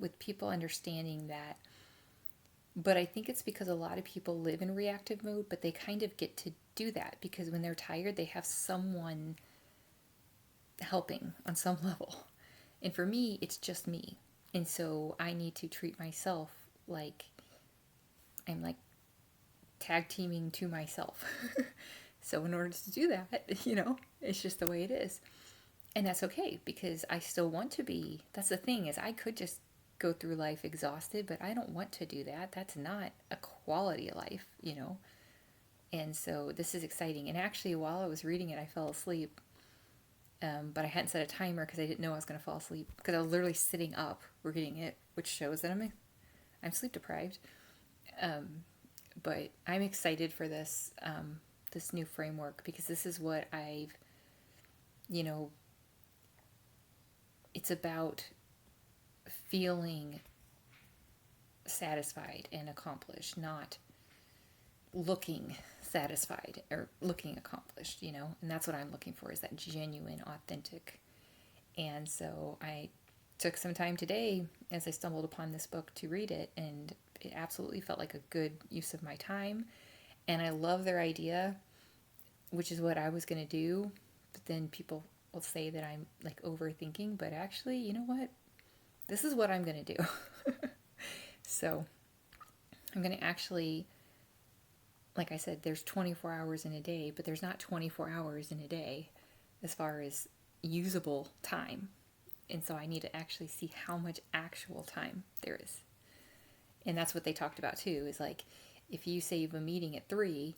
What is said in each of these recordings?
with people understanding that. But I think it's because a lot of people live in reactive mode, but they kind of get to do that because when they're tired, they have someone helping on some level. And for me, it's just me. And so I need to treat myself like I'm like tag teaming to myself. So in order to do that, it's just the way it is. And that's okay because I still want to be. That's the thing is I could just go through life exhausted, but I don't want to do that. That's not a quality of life. And so this is exciting. And actually, while I was reading it, I fell asleep. But I hadn't set a timer because I didn't know I was going to fall asleep because I was literally sitting up reading it, which shows that I'm sleep deprived. But I'm excited for this new framework because this is what you know, it's about feeling satisfied and accomplished, not looking satisfied or looking accomplished. And that's what I'm looking for is that genuine, authentic. And so I took some time today as I stumbled upon this book to read it, and it absolutely felt like a good use of my time. And I love their idea, which is what I was going to do. But then people will say that I'm like overthinking, but actually, you know what? This is what I'm going to do. So I'm going to actually, like I said, there's 24 hours in a day, but there's not 24 hours in a day as far as usable time. And so I need to actually see how much actual time there is. And that's what they talked about too, is like, if you say you have a meeting at 3,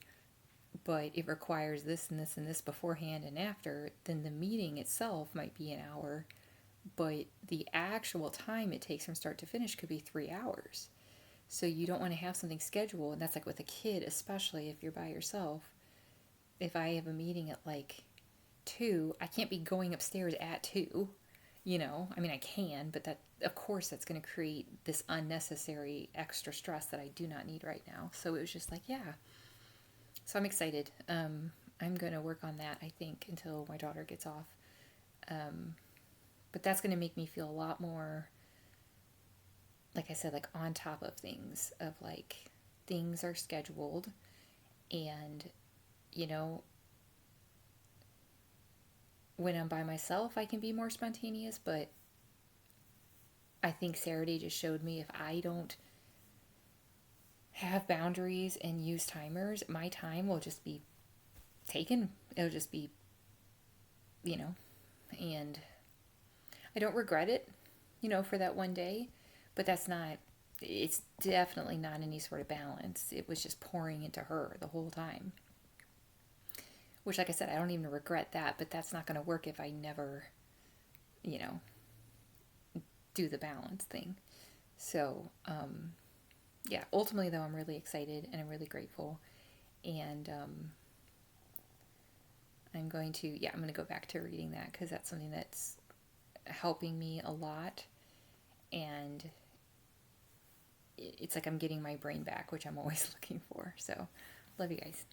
but it requires this and this and this beforehand and after, then the meeting itself might be an hour, but the actual time it takes from start to finish could be 3 hours. So you don't want to have something scheduled, and that's like with a kid, especially if you're by yourself. If I have a meeting at like 2, I can't be going upstairs at 2. I mean, I can, but that, of course, that's going to create this unnecessary extra stress that I do not need right now. So it was just like, yeah. So I'm excited. I'm going to work on that, I think, until my daughter gets off. But that's going to make me feel a lot more, like I said, like on top of things, of like things are scheduled, and, when I'm by myself, I can be more spontaneous, but I think Saturday just showed me if I don't have boundaries and use timers, my time will just be taken. It'll just be, and I don't regret it, for that one day, but it's definitely not any sort of balance. It was just pouring into her the whole time. Which, like I said, I don't even regret that, but that's not going to work if I never, do the balance thing. So, yeah, ultimately, though, I'm really excited and I'm really grateful. And I'm going to go back to reading that because that's something that's helping me a lot. And it's like I'm getting my brain back, which I'm always looking for. So, love you guys.